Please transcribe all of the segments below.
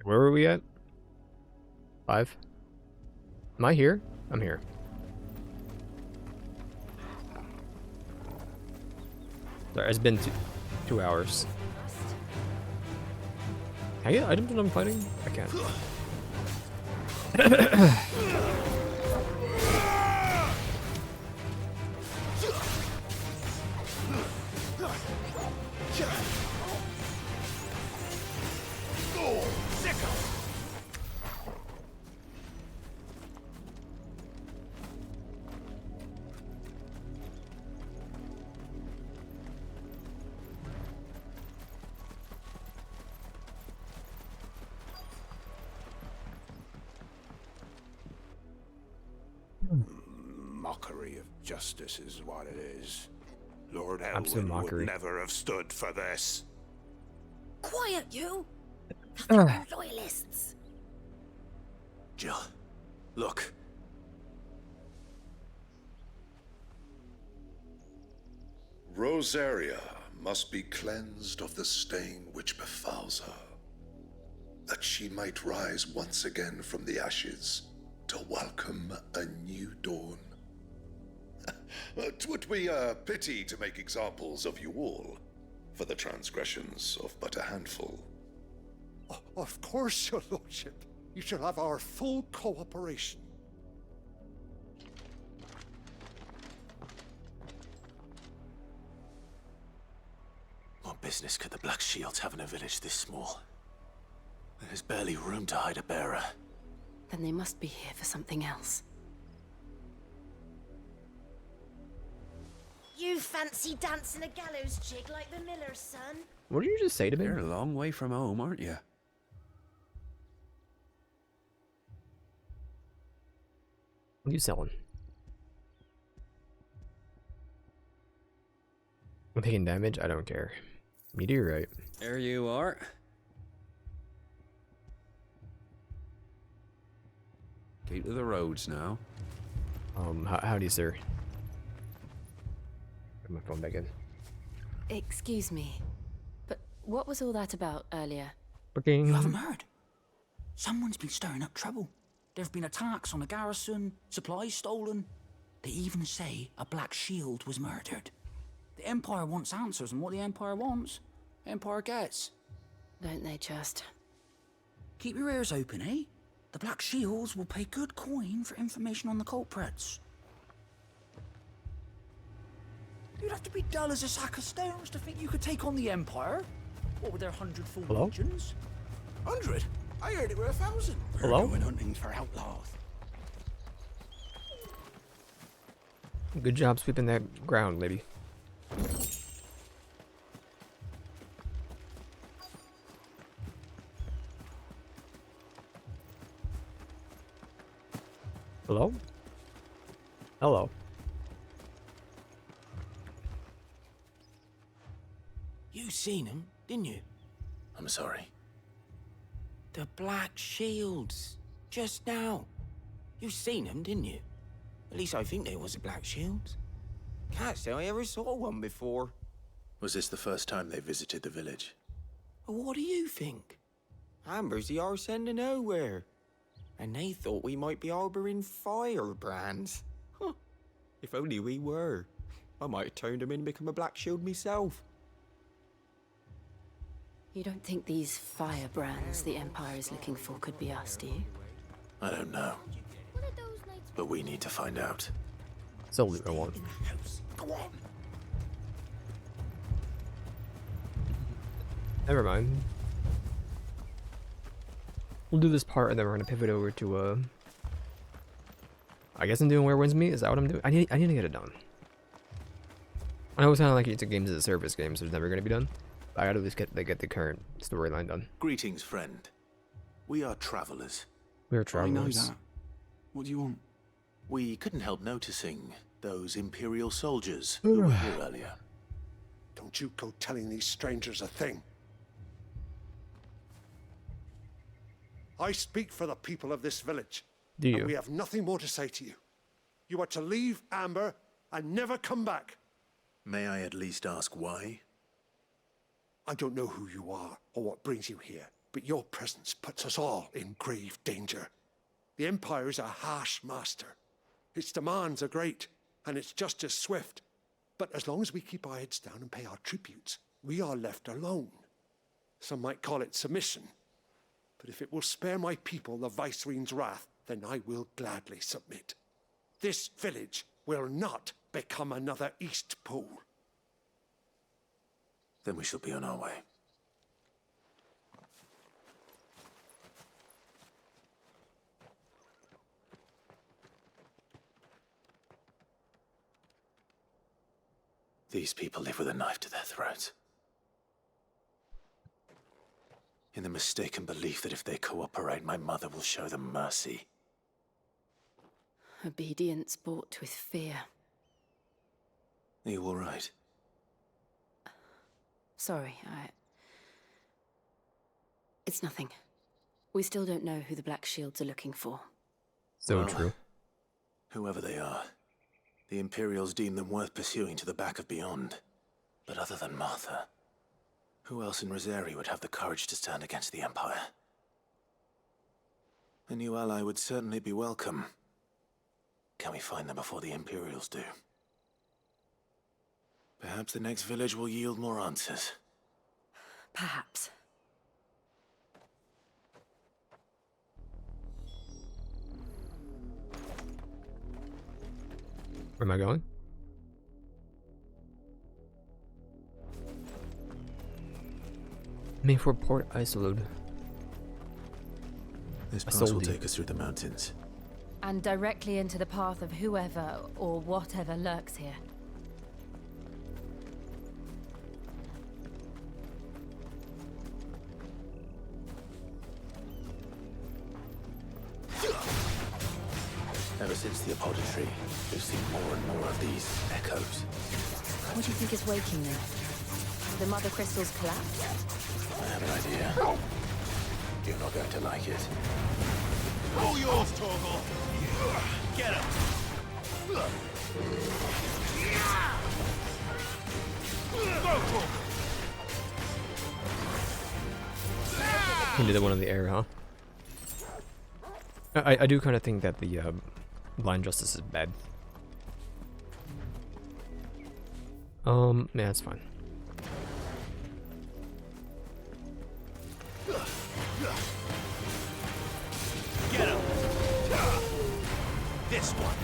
Where were we at? 5? Am I here? I'm here. Sorry, it's been 2 hours. Can I get items when I'm fighting? I can't. Mockery of justice is what it is. Lord Absolute Elwyn mockery. would never have stood for this. Quiet, you! Nothing but loyalists. Jill, look. Rosaria must be cleansed of the stain which befouls her, that she might rise once again from the ashes to welcome a new dawn. 'Twould be a pity to make examples of you all, for the transgressions of but a handful. Of course, your lordship. You shall have our full cooperation. What business could the Black Shields have in a village this small? There's barely room to hide a bearer. Then they must be here for something else. You fancy dancing a gallows jig like the miller's son? What did you just say to me? You're a long way from home, aren't you? What are you selling? I'm taking damage? I don't care. Meteorite. There you are. Keep to the roads now. Howdy, sir. Put my phone back in. Excuse me, but what was all that about earlier? Booking. You haven't heard? Someone's been stirring up trouble. There have been attacks on the garrison, supplies stolen. They even say a Black Shield was murdered. The Empire wants answers, and what the Empire wants, Empire gets. Don't they just? Keep your ears open, eh? The Black Shields will pay good coin for information on the culprits. You'd have to be dull as a sack of stones to think you could take on the Empire. What with their 100 full Hello? legions? 100? I heard it were 1,000. Hello? We're going hunting for outlaws. Good job sweeping that ground, lady. Hello? Hello. You seen him, didn't you? I'm sorry. The Black Shields. Just now. You seen them, didn't you? At least I think there was a Black Shields. Can't say I ever saw one before. Was this the first time they visited the village? Well, what do you think? Amber's the arse end of nowhere. And they thought we might be harbouring firebrands. Huh. If only we were. I might have turned them in and become a Black Shield myself. You don't think these firebrands the Empire is looking for could be us, do you? I don't know. But we need to find out. So loot I want. Go on. Never mind. We'll do this part and then we're gonna pivot over to I guess I'm doing Where Winds Meet. Is that what I'm doing? I need to get it done. I know it's kind of like it's a games as a service game, so it's never gonna be done. But I gotta at least get the current storyline done. Greetings, friend. We are travelers. We're I know travelers. that. What do you want? We couldn't help noticing those Imperial soldiers who were here earlier. Don't you go telling these strangers a thing. I speak for the people of this village. Do you? And we have nothing more to say to you. You are to leave Amber and never come back. May I at least ask why? I don't know who you are or what brings you here, but your presence puts us all in grave danger. The Empire is a harsh master. Its demands are great, and its justice swift. But as long as we keep our heads down and pay our tributes, we are left alone. Some might call it submission. But if it will spare my people the Viceroy's wrath, then I will gladly submit. This village will not become another East Pole. Then we shall be on our way. These people live with a knife to their throats. In the mistaken belief that if they cooperate, my mother will show them mercy. Obedience bought with fear. Are you all right? Sorry, It's nothing. We still don't know who the Black Shields are looking for. So Well, true. Whoever they are, the Imperials deem them worth pursuing to the back of beyond. But other than Martha, who else in Rosari would have the courage to stand against the Empire? A new ally would certainly be welcome. Can we find them before the Imperials do? Perhaps the next village will yield more answers. Perhaps. Where am I going? Main for Port Isolde. This pass Isolde. will take us through the mountains. And directly into the path of whoever or whatever lurks here. Ever since the apothecary, we've seen more and more of these echoes. What do you think is waking them? The mother crystals collapse? I have an idea. You're not going to like it. All yours, Torgal! Get him! Go, Torgal! Can do the one in the air, huh? I do kind of think that the blind justice is bad. Yeah, that's fine. Get him! This one!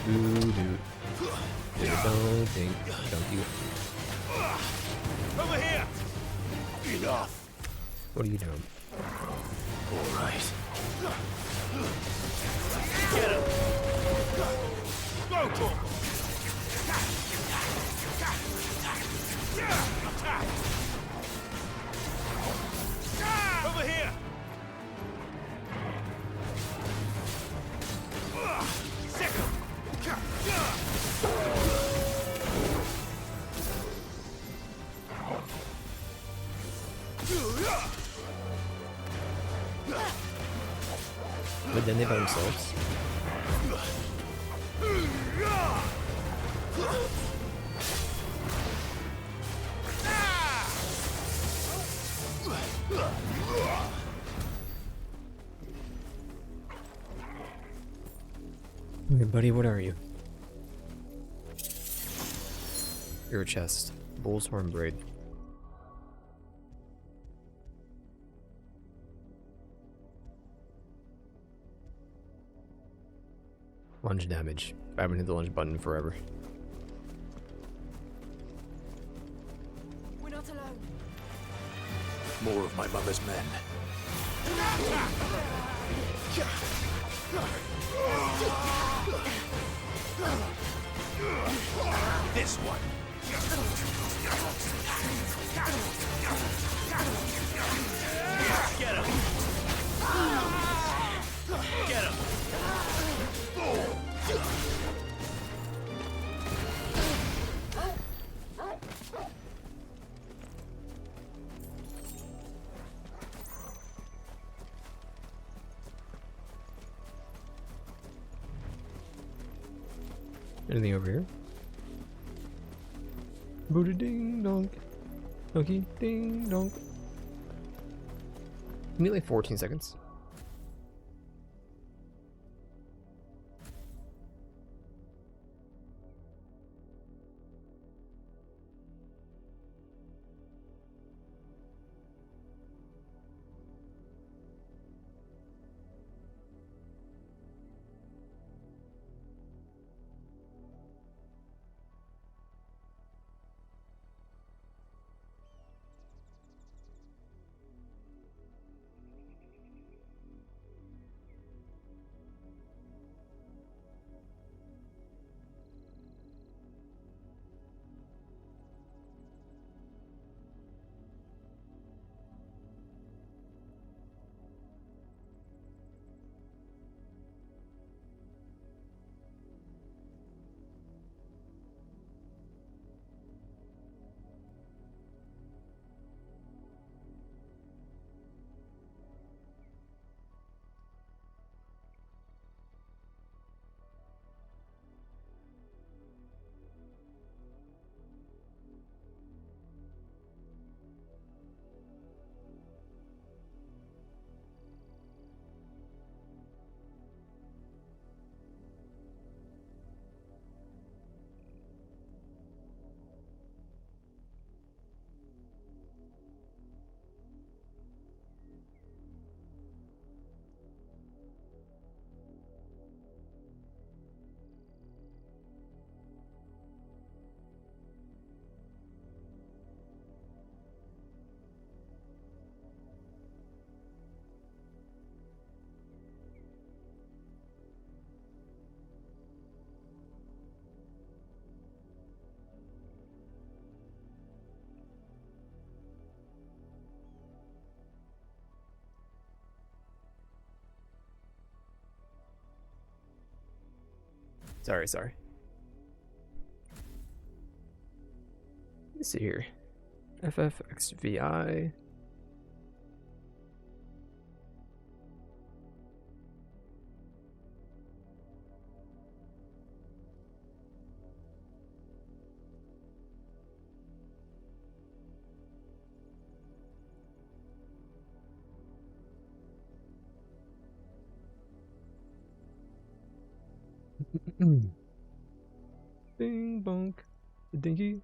Don't think, don't you? Over here! Enough! What are you doing? All right. Get him! Go, Torgal! Over here! Sick him! But then they by themselves. Hey buddy, what are you? You're a chest. Bull's horn braid. Lunge damage. I haven't hit the lunge button forever. We're not alone. More of my mother's men. This one! Get him! Get him! Anything over here? Booty ding dong. Donkey ding dong. Give me like 14 seconds. Sorry. Let's see here. FFXVI. Bing bonk. Dinky.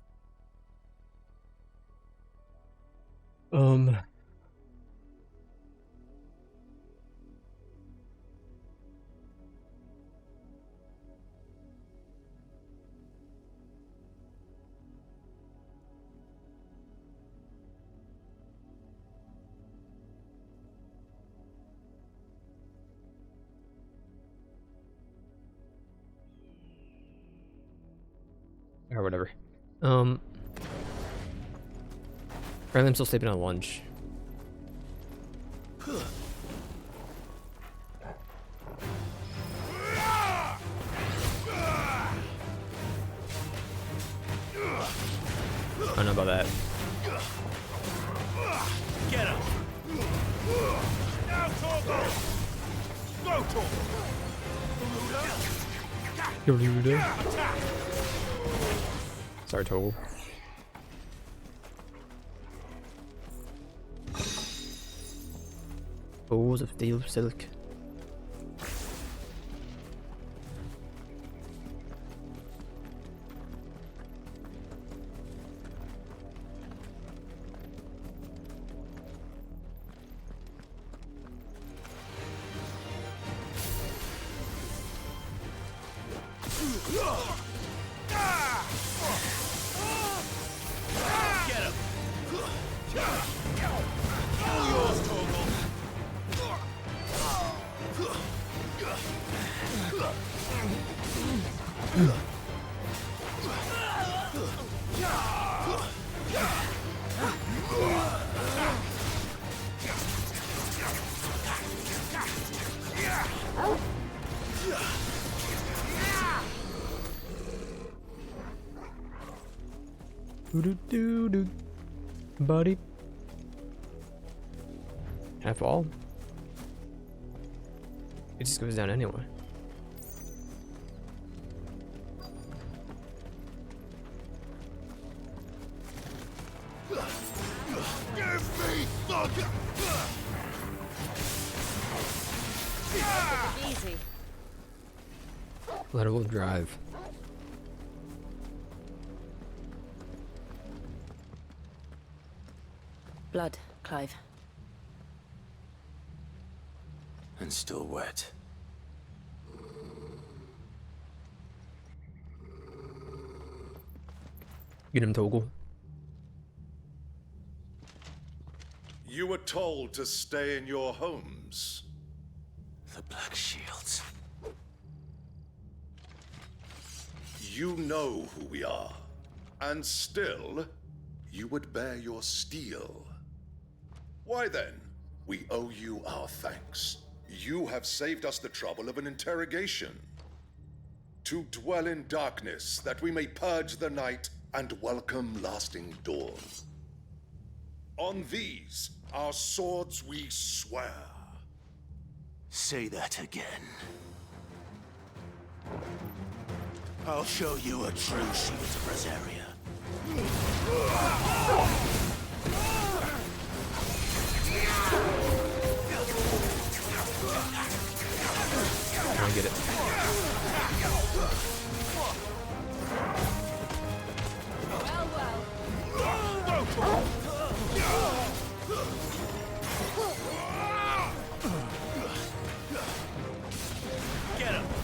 Or whatever. Apparently I'm still sleeping on lunch. I don't know about that. Get him! Now, Torgo! Go, Torgo! Attack! Sorry, Total. Balls of steel silk. Get him! All yours, Torgo! Doo-doo-doo-doo. Buddy. Can I fall? It just goes down anyway. Easy. Let her go drive. Blood, Clive. And still wet. Get him, Toggle. You were told to stay in your homes. The Black Shields. You know who we are. And still, you would bear your steel. Why then, we owe you our thanks. You have saved us the trouble of an interrogation. To dwell in darkness, that we may purge the night and welcome lasting dawn. On these, our swords we swear. Say that again. I'll show you a true shield of Rosaria. Try and get it. Get him!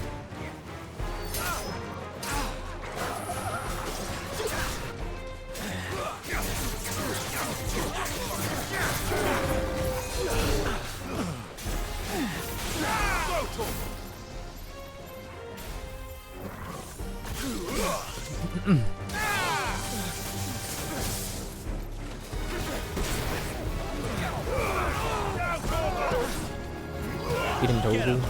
Get him, Toggle.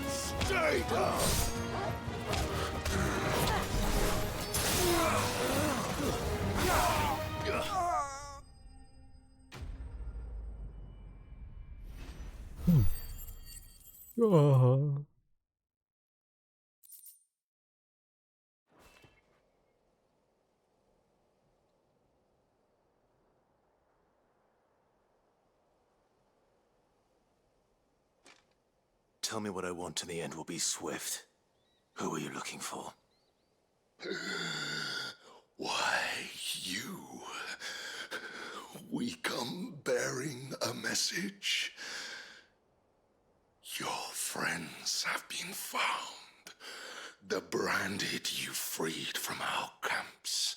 Stay down! Tell me what I want and the end will be swift. Who are you looking for? Why, you. We come bearing a message. Your friends have been found. The branded you freed from our camps.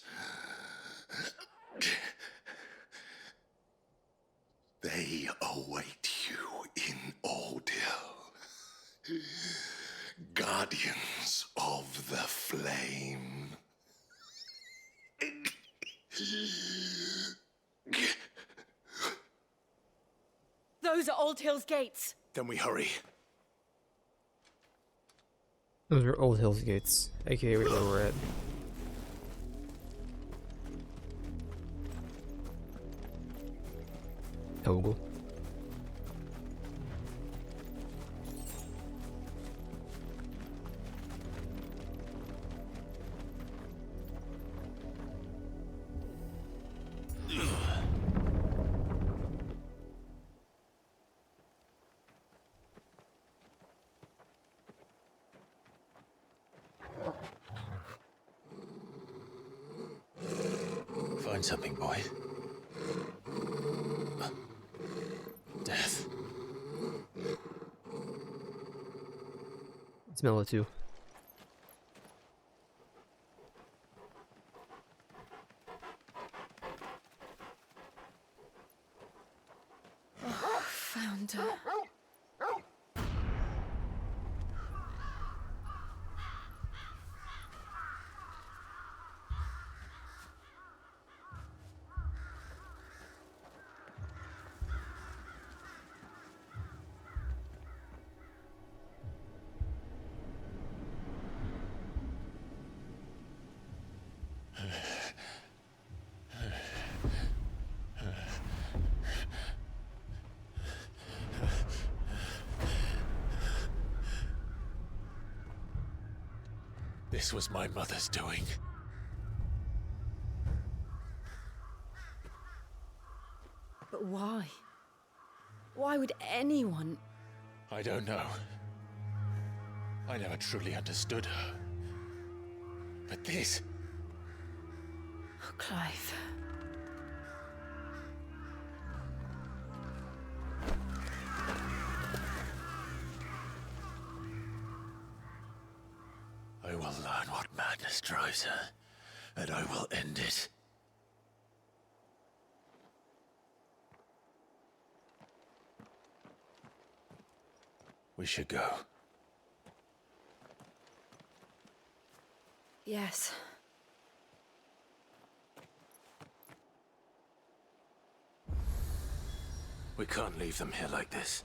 They await you in Ordeal. Guardians of the Flame. Those are Old Hill's gates. Then we hurry. Those are Old Hills gates, aka where we're at. Toggle. Find something, boy. Death. Smell it too. Found her. This was my mother's doing. But why? Why would anyone... I don't know. I never truly understood her. But this... Oh, Clive. I will learn what madness drives her, and I will end it. We should go. Yes. We can't leave them here like this.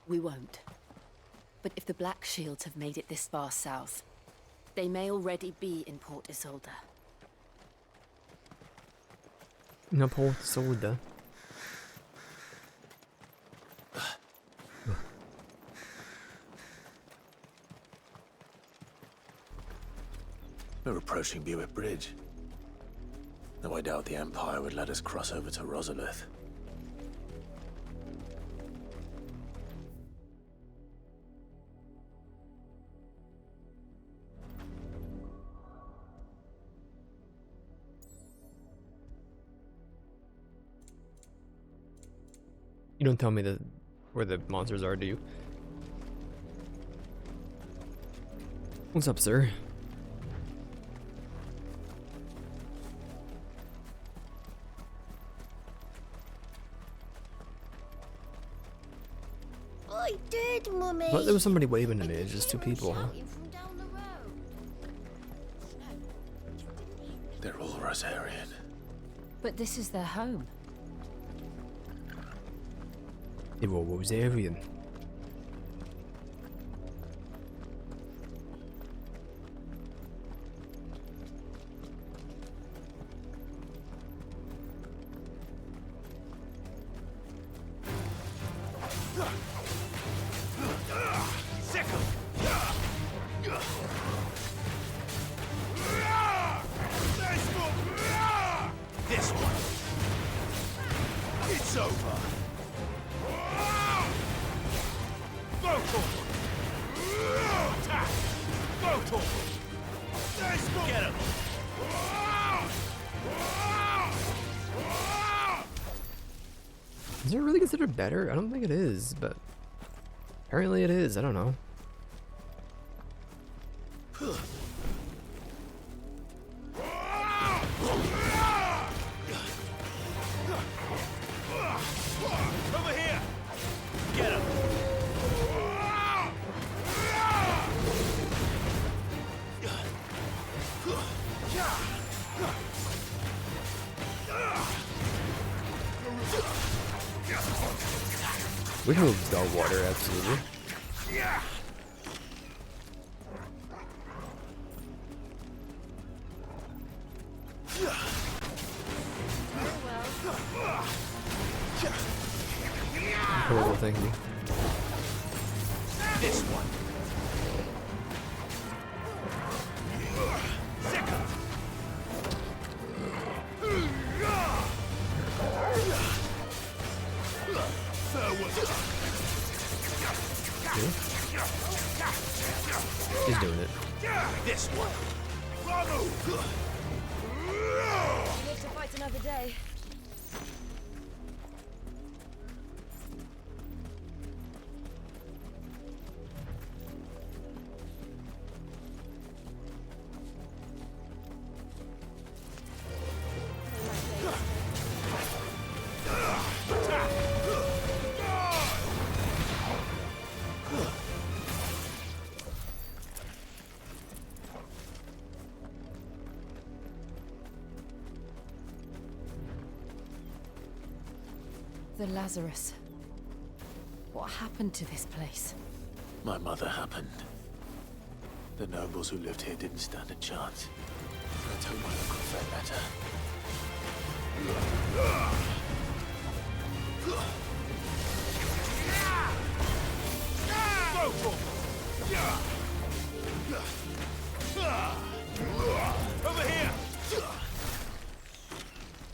We won't. But if the Black Shields have made it this far south, they may already be in Port Isolde. No, Port Isolde. We're approaching Buick Bridge. Though I doubt the Empire would let us cross over to Rosalith. You don't tell me where the monsters are, do you? What's up, sir? I did, Mummy. I thought there was somebody waving at me. It's just two people, huh? They're all Rosarian. But this is their home. They were Rosarian. This one. It's over. Go forward. Attack. Go forward. Get him. Is it really considered better? I don't think it is, but apparently it is. I don't know. Over here. Get him. We can move dog water, absolutely. Oh, thank you. This one. Second. He's doing it. This one. Bravo. We live to fight another day. The Lazarus. What happened to this place? My mother happened. The nobles who lived here didn't stand a chance. I told my uncle Fred better. Go for it.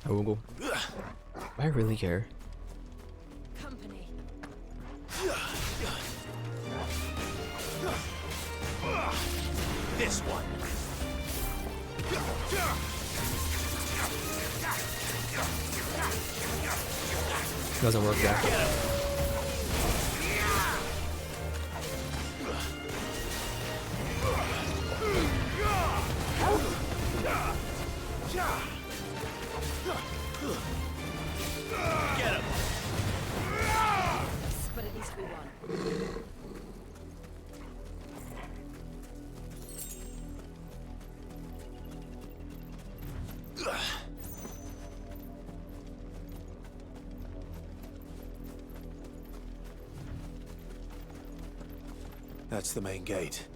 Ogle. I really care. Company. This one. Doesn't work there. Get him. But at least we won. That's the main gate.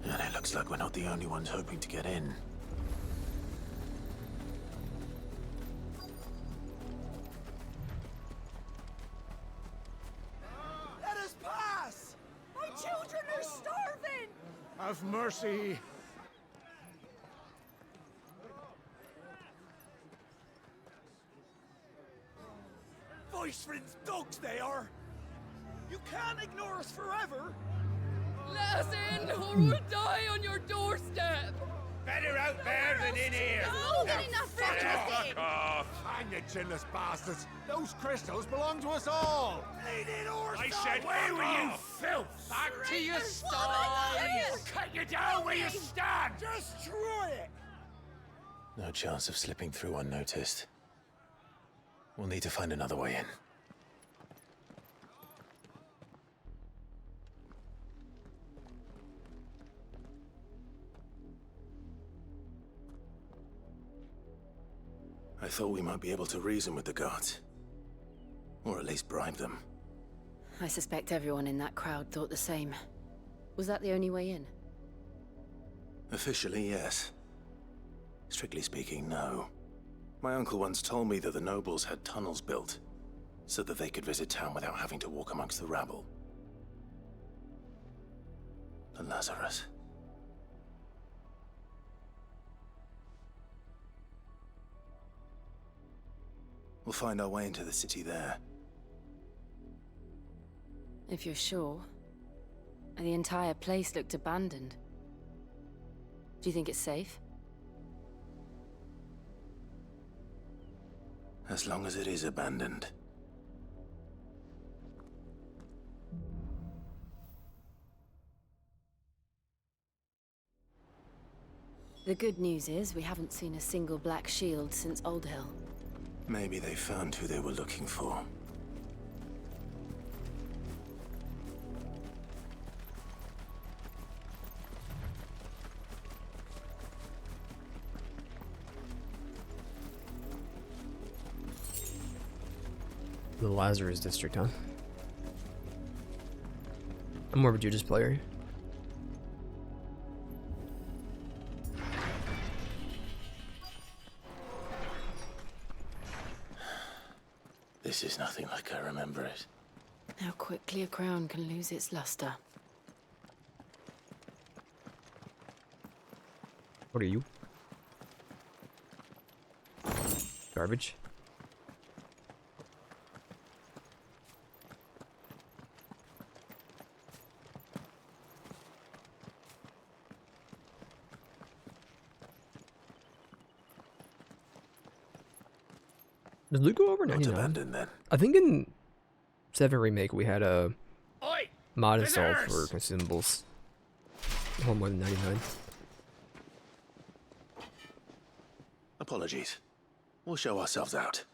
And it looks like we're not the only ones hoping to get in. Let us pass! My children are starving! Have mercy. Voice friends dogs they are! You can't ignore us forever! Let us in, or we'll die on your doorstep! Better out there than in here! More than enough for everything! off! Hang you chinless bastards. Those crystals belong to us all. Bleeding horse! I said, where were you filth? Back to your sties! Cut you down where you stand! Destroy it! No chance of slipping through unnoticed. We'll need to find another way in. I thought we might be able to reason with the guards. Or at least bribe them. I suspect everyone in that crowd thought the same. Was that the only way in? Officially, yes. Strictly speaking, no. My uncle once told me that the nobles had tunnels built, so that they could visit town without having to walk amongst the rabble. The Lazarus. We'll find our way into the city there. If you're sure. The entire place looked abandoned. Do you think it's safe? As long as it is abandoned. The good news is we haven't seen a single black shield since Old Hill. Maybe they found who they were looking for. The Lazarus district, huh? I'm more of a Judas player. This is nothing like I remember it. How quickly a crown can lose its luster. What are you? Garbage? Does Luke go over 99? Abandoned then. I think in 7 Remake we had a Oi! mod installed Visitors! for consumables. A whole more than 99. Apologies. We'll show ourselves out.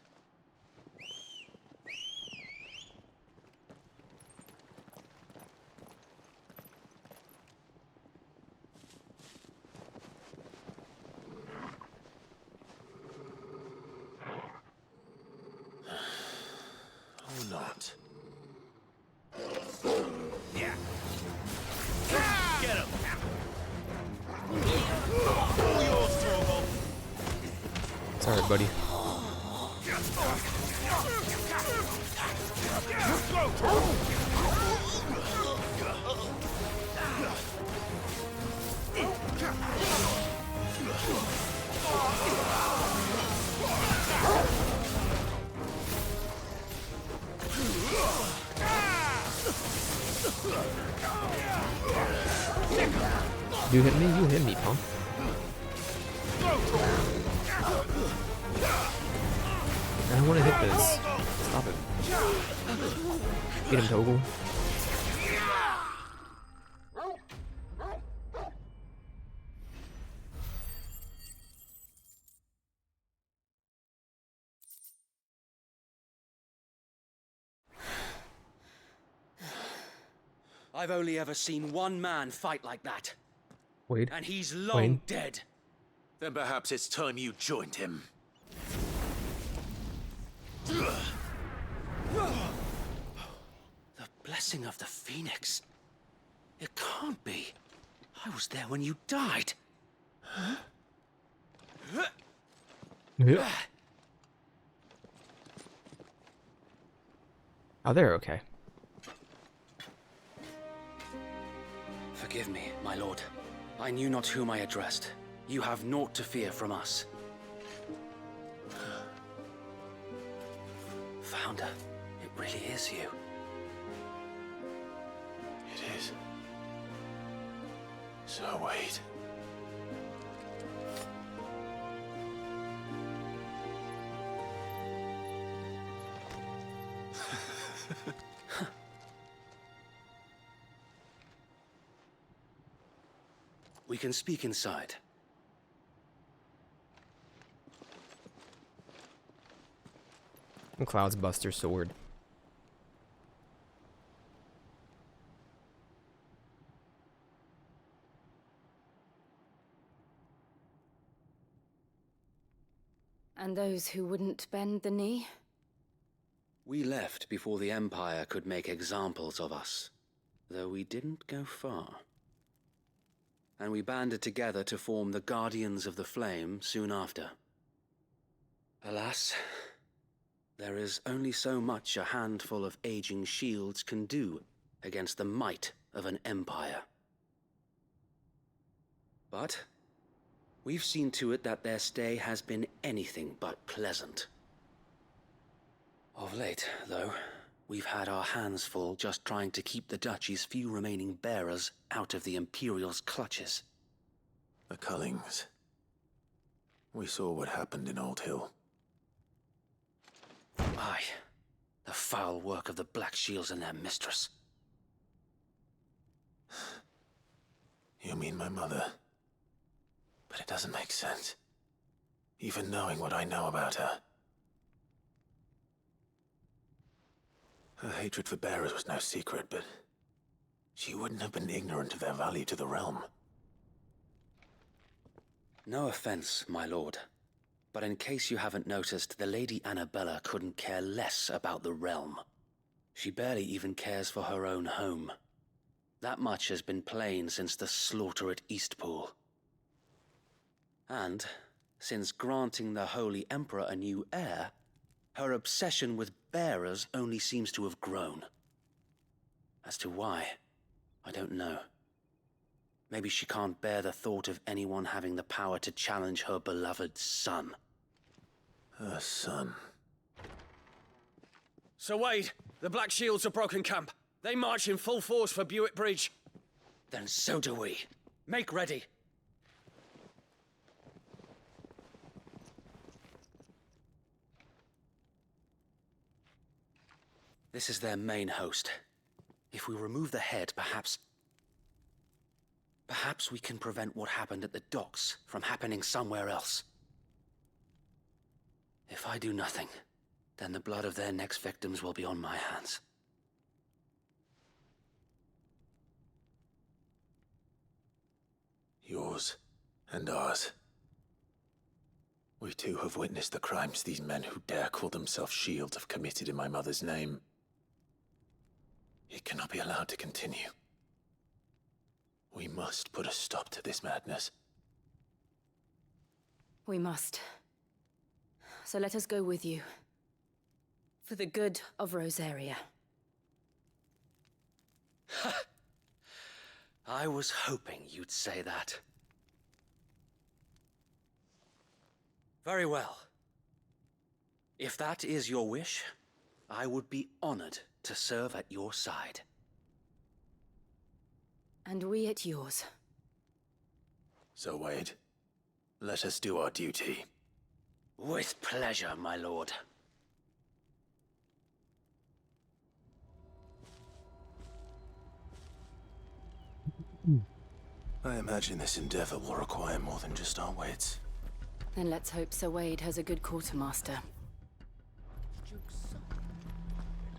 Or not. Yeah. Get him! Sorry, buddy. You hit me, you hit me, punk. I want to hit this. Stop it. Get him, Toggle. I've only ever seen one man fight like that. Wade. And he's long Wayne. dead. Then perhaps it's time you joined him. The blessing of the Phoenix. It can't be. I was there when you died. Yeah. Oh, they're okay. Forgive me, my lord. I knew not whom I addressed. You have naught to fear from us. Founder, it really is you. It is. So wait. We can speak inside. Cloud's Buster sword. And those who wouldn't bend the knee? We left before the Empire could make examples of us, though we didn't go far. And we banded together to form the Guardians of the Flame soon after. Alas, there is only so much a handful of aging shields can do against the might of an empire. But we've seen to it that their stay has been anything but pleasant. Of late, though, we've had our hands full just trying to keep the Duchy's few remaining bearers out of the Imperial's clutches. The Cullings. We saw what happened in Old Hill. Aye, the foul work of the Black Shields and their mistress. You mean my mother? But it doesn't make sense. Even knowing what I know about her. Her hatred for bearers was no secret, but she wouldn't have been ignorant of their value to the realm. No offense, my lord, but in case you haven't noticed, the Lady Annabella couldn't care less about the realm. She barely even cares for her own home. That much has been plain since the slaughter at Eastpool. And, since granting the Holy Emperor a new heir, her obsession with bearers only seems to have grown. As to why, I don't know. Maybe she can't bear the thought of anyone having the power to challenge her beloved son. Her son. Sir Wade, the Black Shields have broken camp. They march in full force for Buick Bridge. Then so do we. Make ready. This is their main host. If we remove the head, perhaps we can prevent what happened at the docks from happening somewhere else. If I do nothing, then the blood of their next victims will be on my hands. Yours and ours. We too have witnessed the crimes these men who dare call themselves shields have committed in my mother's name. It cannot be allowed to continue. We must put a stop to this madness. We must. So let us go with you. For the good of Rosaria. I was hoping you'd say that. Very well. If that is your wish, I would be honored to serve at your side. And we at yours. So, Wade, let us do our duty. With pleasure, my lord. I imagine this endeavor will require more than just our wits. Then let's hope Sir Wade has a good quartermaster.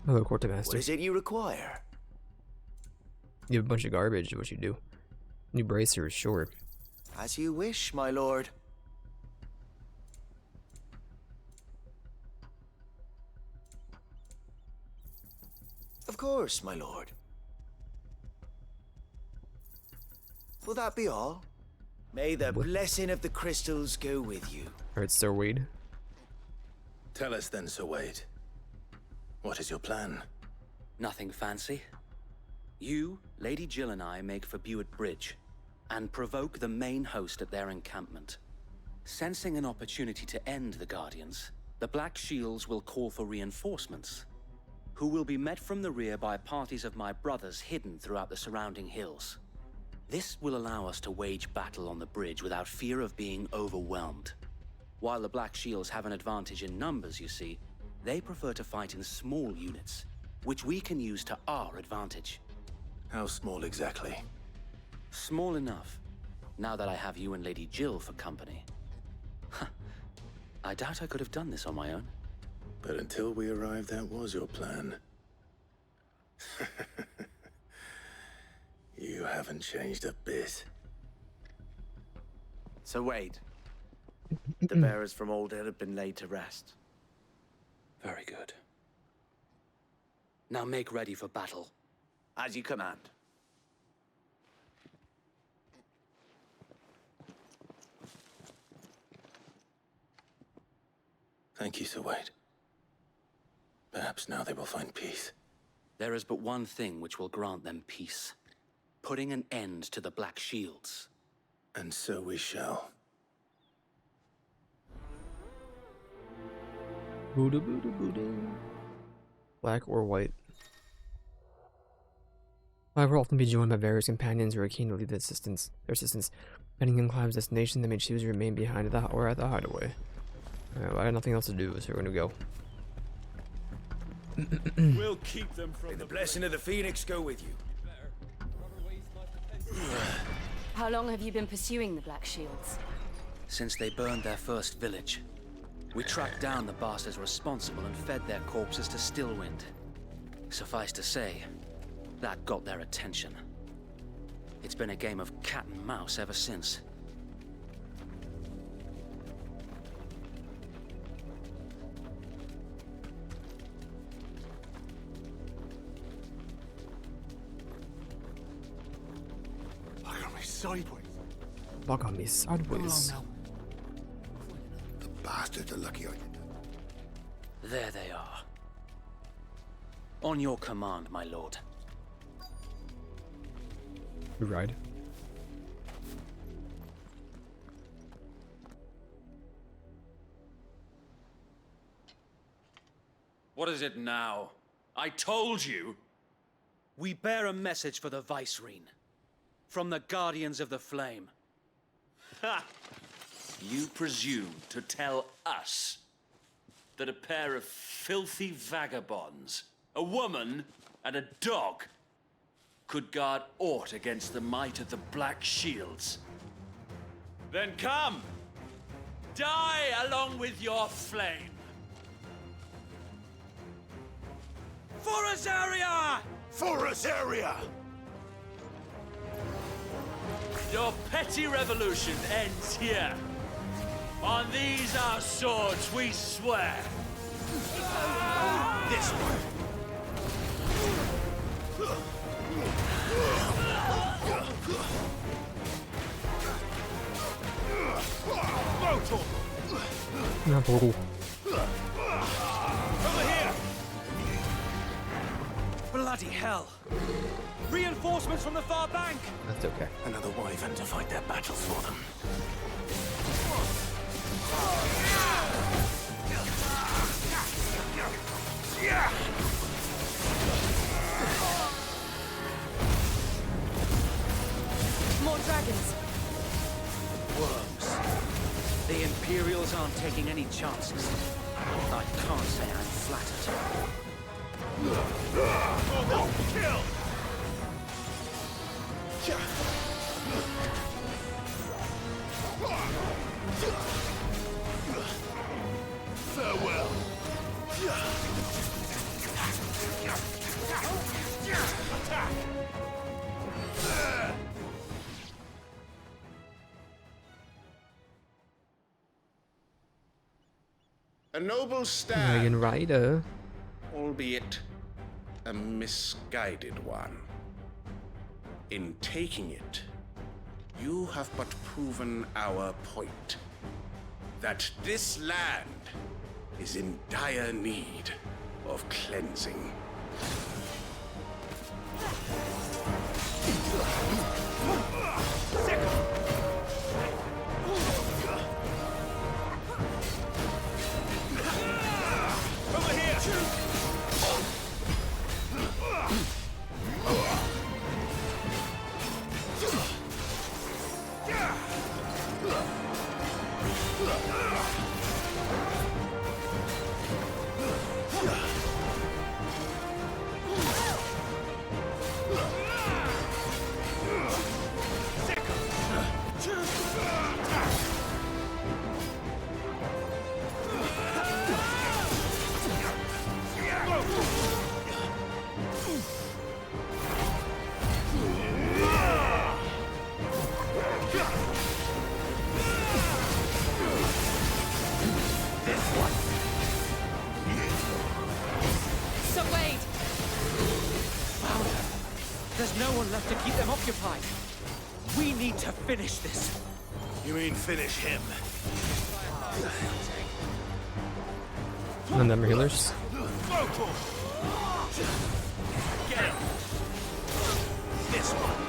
Hello, quartermaster. What is it you require? You have a bunch of garbage, is what you do. New bracers, sure. As you wish, my lord. Of course, my lord. Will that be all? May the blessing of the crystals go with you. Alright, Sir Wade. Tell us then, Sir Wade. What is your plan? Nothing fancy. You, Lady Jill and I make for Buett Bridge and provoke the main host at their encampment. Sensing an opportunity to end the Guardians, the Black Shields will call for reinforcements, who will be met from the rear by parties of my brothers hidden throughout the surrounding hills. This will allow us to wage battle on the bridge without fear of being overwhelmed. While the Black Shields have an advantage in numbers, you see, they prefer to fight in small units, which we can use to our advantage. How small exactly? Small enough, now that I have you and Lady Jill for company. I doubt I could have done this on my own. But until we arrived, that was your plan. You haven't changed a bit. So Wade, the bearers from Oldhead have been laid to rest. Very good. Now make ready for battle. As you command. Thank you, Sir Wade. Perhaps now they will find peace. There is but one thing which will grant them peace. Putting an end to the Black Shields. And so we shall. Buddha, Buddha, Buddha. Black or white. I will often be joined by various companions who are keen to lead their assistance. Depending on Clive's destination, they may choose to remain behind or at the hideaway. Alright, well, I have nothing else to do, so we're gonna go. We'll keep them from May the blessing of the Phoenix go with you. How long have you been pursuing the Black Shields? Since they burned their first village. We tracked down the bastards responsible and fed their corpses to Stillwind. Suffice to say, that got their attention. It's been a game of cat and mouse ever since. Look at me sideways. Bug on me sideways. Come along The bastards are lucky I did that. There they are. On your command, my lord. We ride. What is it now? I told you! We bear a message for the Vicereine. From the Guardians of the Flame. Ha! You presume to tell us that a pair of filthy vagabonds, a woman and a dog, could guard aught against the might of the Black Shields? Then come! Die along with your flame! For Azaria! For Azaria! Your petty revolution ends here. On these our swords we swear. This way! Yeah, portal. Over here! Bloody hell! Reinforcements from the far bank! That's okay. Another wyvern to fight their battles for them. More dragons! aren't taking any chances. I can't say I'm flattered. Kill! Farewell. Attack! A noble Dragon stand, Rider. albeit a misguided one. In taking it, you have but proven our point. That this land is in dire need of cleansing. Over here! Sir Wade! There's no one left to keep them occupied. We need to finish this. You mean finish him? None of them are healers. Vocal! Get him! This one!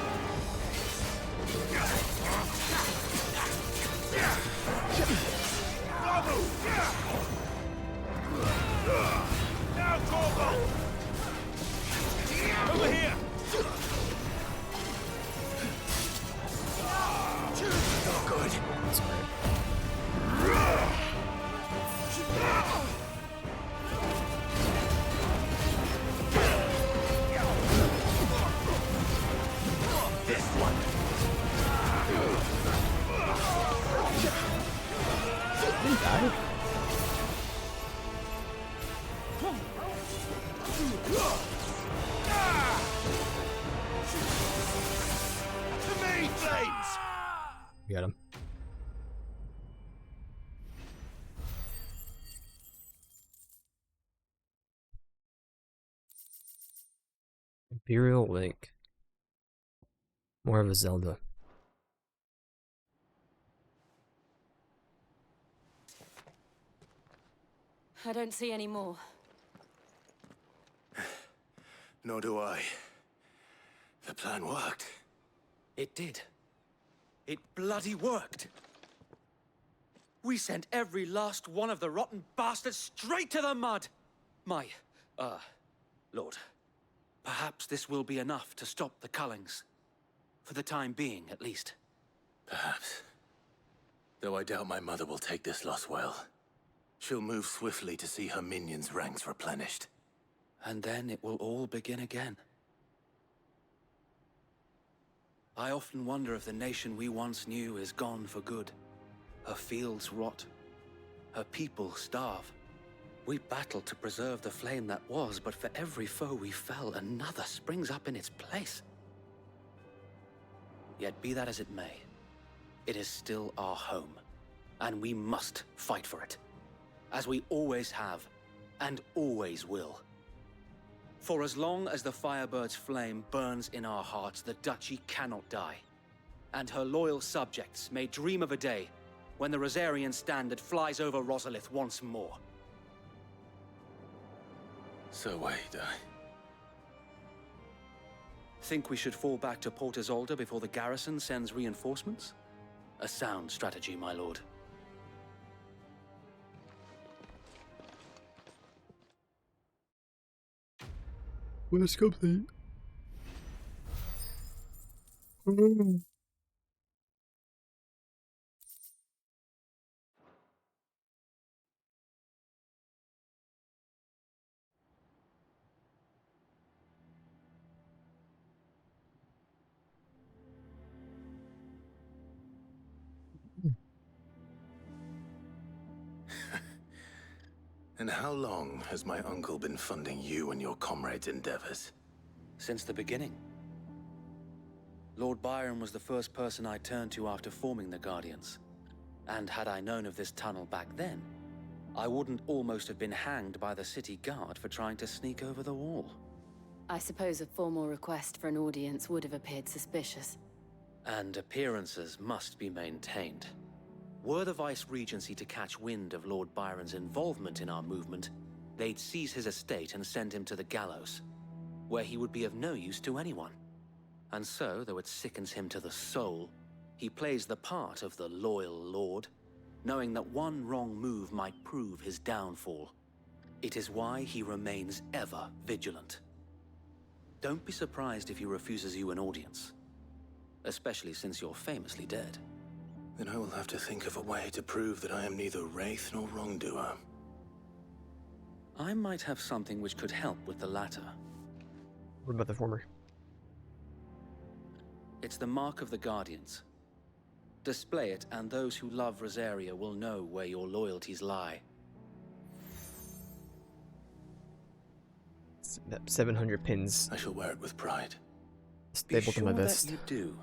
Now, Corvo! Over here! Not good. This one. Did he die? To me, flames! Got him. Imperial Link. More of a Zelda. I don't see any more. Nor do I. The plan worked. It did. It bloody worked. We sent every last one of the rotten bastards straight to the mud. My, Lord, perhaps this will be enough to stop the Cullings. For the time being, at least. Perhaps. Though I doubt my mother will take this loss well. She'll move swiftly to see her minions' ranks replenished. And then it will all begin again. I often wonder if the nation we once knew is gone for good. Her fields rot. Her people starve. We battled to preserve the flame that was, but for every foe we fell, another springs up in its place. Yet be that as it may, it is still our home, and we must fight for it, as we always have, and always will. For as long as the Firebird's flame burns in our hearts, the Duchy cannot die, and her loyal subjects may dream of a day when the Rosarian standard flies over Rosalith once more. So wait, Think we should fall back to Port Isolde before the garrison sends reinforcements? A sound strategy, my lord. Quest complete. And how long has my uncle been funding you and your comrades' endeavors? Since the beginning. Lord Byron was the first person I turned to after forming the Guardians. And had I known of this tunnel back then, I wouldn't almost have been hanged by the city guard for trying to sneak over the wall. I suppose a formal request for an audience would have appeared suspicious. And appearances must be maintained. Were the Vice-Regency to catch wind of Lord Byron's involvement in our movement, they'd seize his estate and send him to the gallows, where he would be of no use to anyone. And so, though it sickens him to the soul, he plays the part of the loyal lord, knowing that one wrong move might prove his downfall. It is why he remains ever vigilant. Don't be surprised if he refuses you an audience, especially since you're famously dead. Then I will have to think of a way to prove that I am neither wraith nor wrongdoer. I might have something which could help with the latter. What about the former? It's the mark of the Guardians. Display it, and those who love Rosaria will know where your loyalties lie. 700 pins. I shall wear it with pride. Be Stapled to sure my that vest. you do.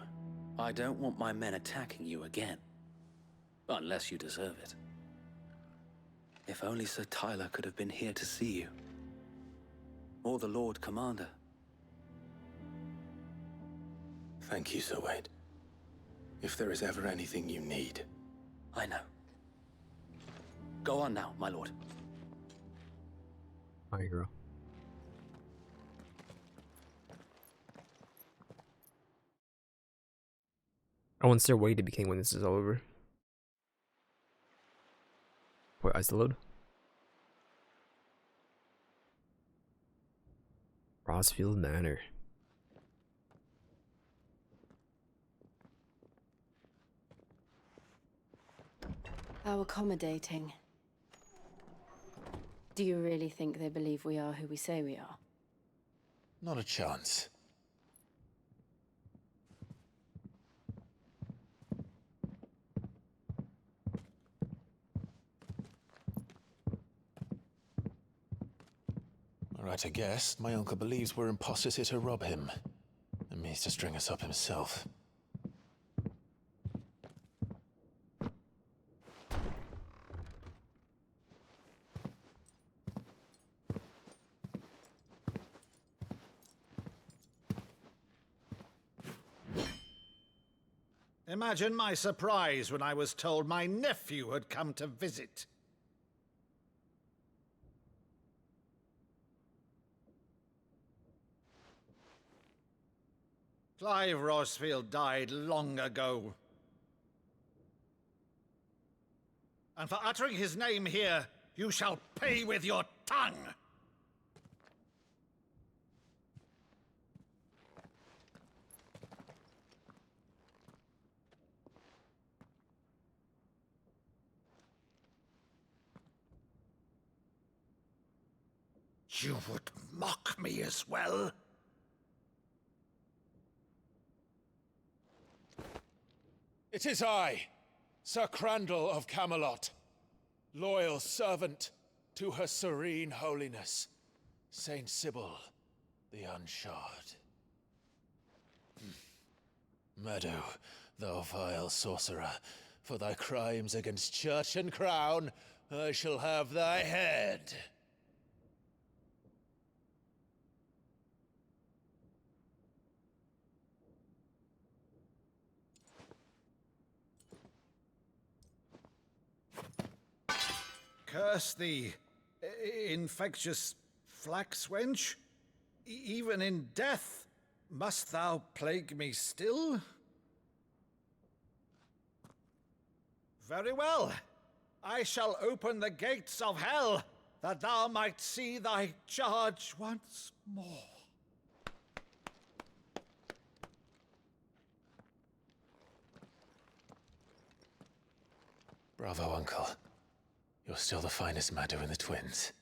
I don't want my men attacking you again. Unless you deserve it. If only Sir Tyler could have been here to see you. Or the Lord Commander. Thank you, Sir Wade. If there is ever anything you need. I know. Go on now, my lord. My hero. I want Sir Wade to be king when this is all over. Wait, ice the load? Rossfield Manor. How accommodating. Do you really think they believe we are who we say we are? Not a chance. Right, I guess. My uncle believes we're imposters here to rob him. And means to string us up himself. Imagine my surprise when I was told my nephew had come to visit. Clive Rossfield died long ago. And for uttering his name here, you shall pay with your tongue! You would mock me as well? It is I, Sir Crandall of Camelot, loyal servant to Her Serene Holiness, Saint Sybil the Unshod. Meadow, thou vile sorcerer, for thy crimes against church and crown, I shall have thy head. Curse thee, infectious flax wench. Even in death, must thou plague me still? Very well. I shall open the gates of hell, that thou might see thy charge once more. Bravo, Uncle. You're still the finest Meadow in the twins.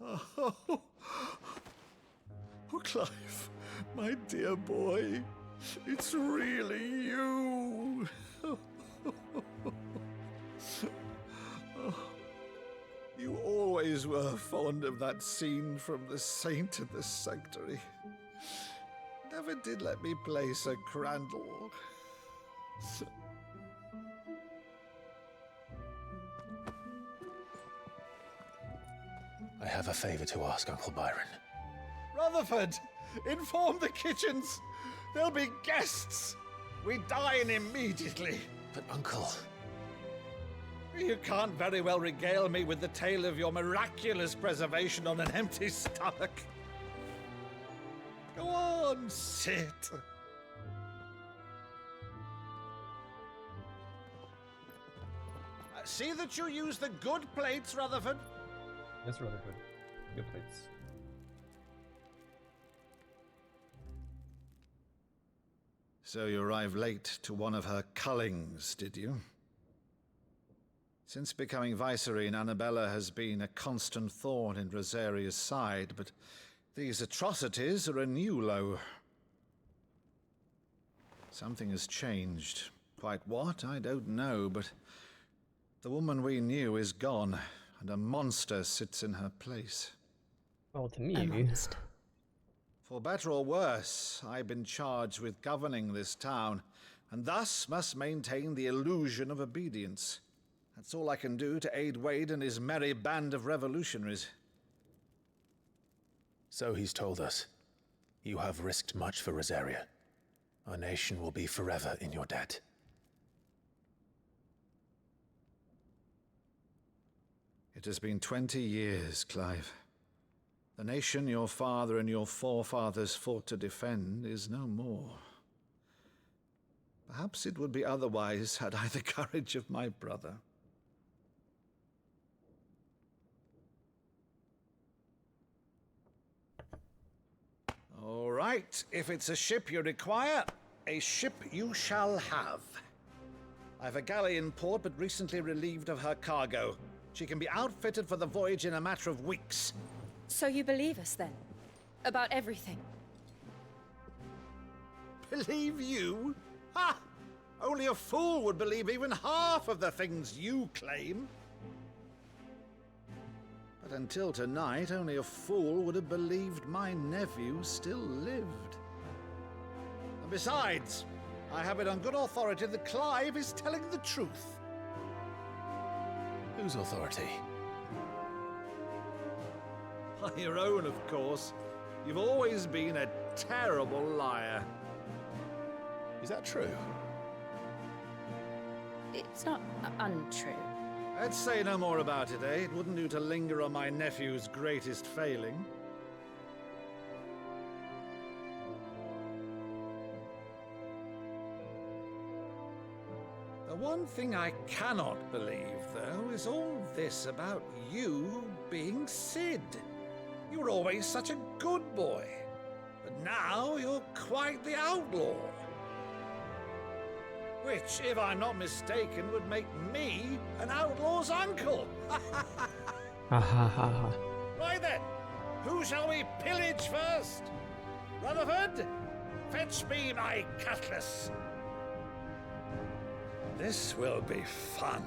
Oh, Clive, my dear boy, it's really you. You always were fond of that scene from The Saint in the Sanctuary. Never did let me play Sir Crandall. I have a favor to ask, Uncle Byron. Rutherford, inform the kitchens. There'll be guests. We dine immediately. But, Uncle... You can't very well regale me with the tale of your miraculous preservation on an empty stomach. Go on, sit. See that you use the good plates, Rutherford. Yes, Rutherford. Good plates. So you arrived late to one of her cullings, did you? Since becoming Vicereine, Annabella has been a constant thorn in Rosaria's side, but these atrocities are a new low. Something has changed. Quite what, I don't know, but the woman we knew is gone, and a monster sits in her place. Well, to me... A monster. For better or worse, I've been charged with governing this town, and thus must maintain the illusion of obedience. That's all I can do to aid Wade and his merry band of revolutionaries. So he's told us. You have risked much for Rosaria. Our nation will be forever in your debt. It has been 20 years, Clive. The nation your father and your forefathers fought to defend is no more. Perhaps it would be otherwise had I the courage of my brother. All right, if it's a ship you require, a ship you shall have. I've a galley in port, but recently relieved of her cargo. She can be outfitted for the voyage in a matter of weeks. So you believe us then? About everything? Believe you? Ha! Only a fool would believe even half of the things you claim. But until tonight, only a fool would have believed my nephew still lived. And besides, I have it on good authority that Clive is telling the truth. Whose authority? By your own, of course. You've always been a terrible liar. Is that true? It's not untrue. Let's say no more about it, eh? It wouldn't do to linger on my nephew's greatest failing. The one thing I cannot believe, though, is all this about you being Sid. You were always such a good boy, but now you're quite the outlaw. Which, if I'm not mistaken, would make me an outlaw's uncle. Ha ha ha ha. Right then, who shall we pillage first? Rutherford, fetch me my cutlass. This will be fun.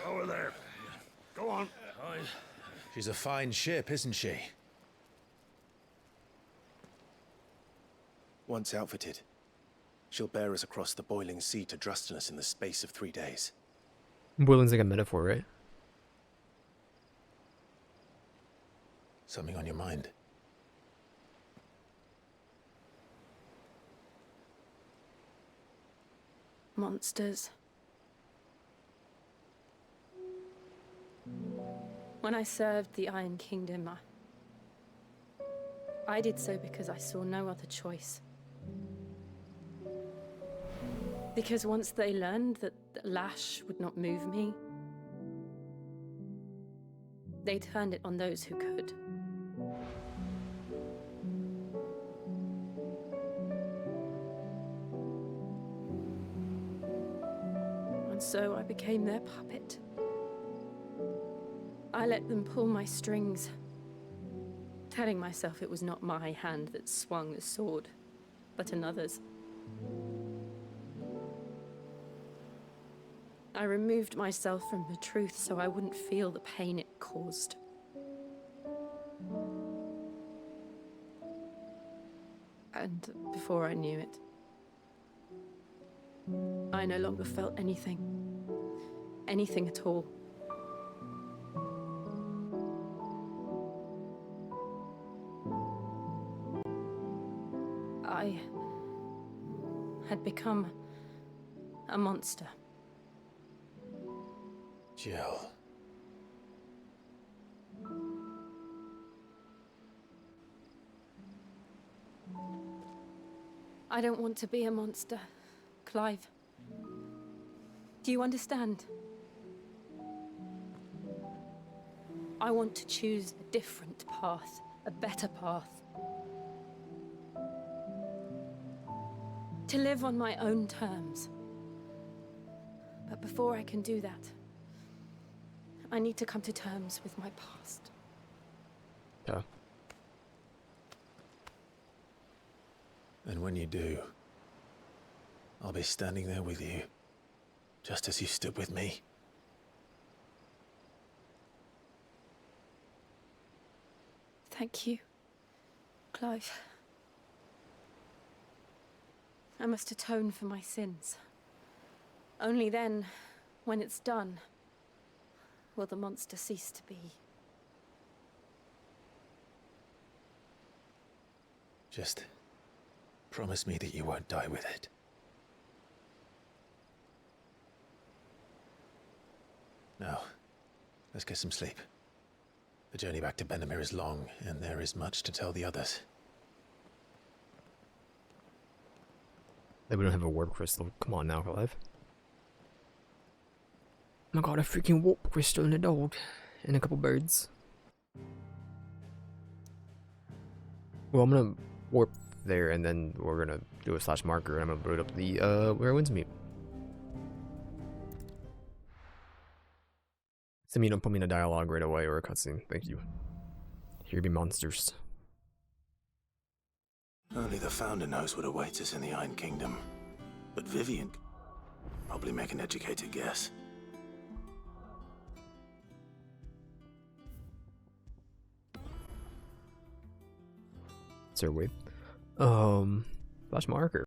Over there. Go on. She's a fine ship, isn't she? Once outfitted, she'll bear us across the boiling sea to Drustinus in the space of 3 days. Boiling's like a metaphor, right? Something on your mind? Monsters. When I served the Iron Kingdom, I did so because I saw no other choice. Because once they learned that the lash would not move me, they turned it on those who could. And so I became their puppet. I let them pull my strings, telling myself it was not my hand that swung the sword, but another's. I removed myself from the truth so I wouldn't feel the pain it caused. And before I knew it, I no longer felt anything. Anything at all. I had become a monster. Jill. I don't want to be a monster, Clive. Do you understand? I want to choose a different path, a better path. To live on my own terms. But before I can do that, I need to come to terms with my past. Yeah. And when you do, I'll be standing there with you, just as you stood with me. Thank you, Clive. I must atone for my sins. Only then, when it's done, will the monster cease to be. Just promise me that you won't die with it. Now, let's get some sleep. The journey back to Benamir is long, and there is much to tell the others. That we don't have a warp crystal. Come on now, Clive. I got a freaking warp crystal and a dog. And a couple birds. Well, I'm gonna warp there, and then we're gonna do a slash marker, and I'm gonna load up the, where winds meet. So you don't put me in a dialogue right away or a cutscene. Thank you. Here be monsters. Only the Founder knows what awaits us in the Iron Kingdom. But Vivian can probably make an educated guess. Sir, wait. Slash marker.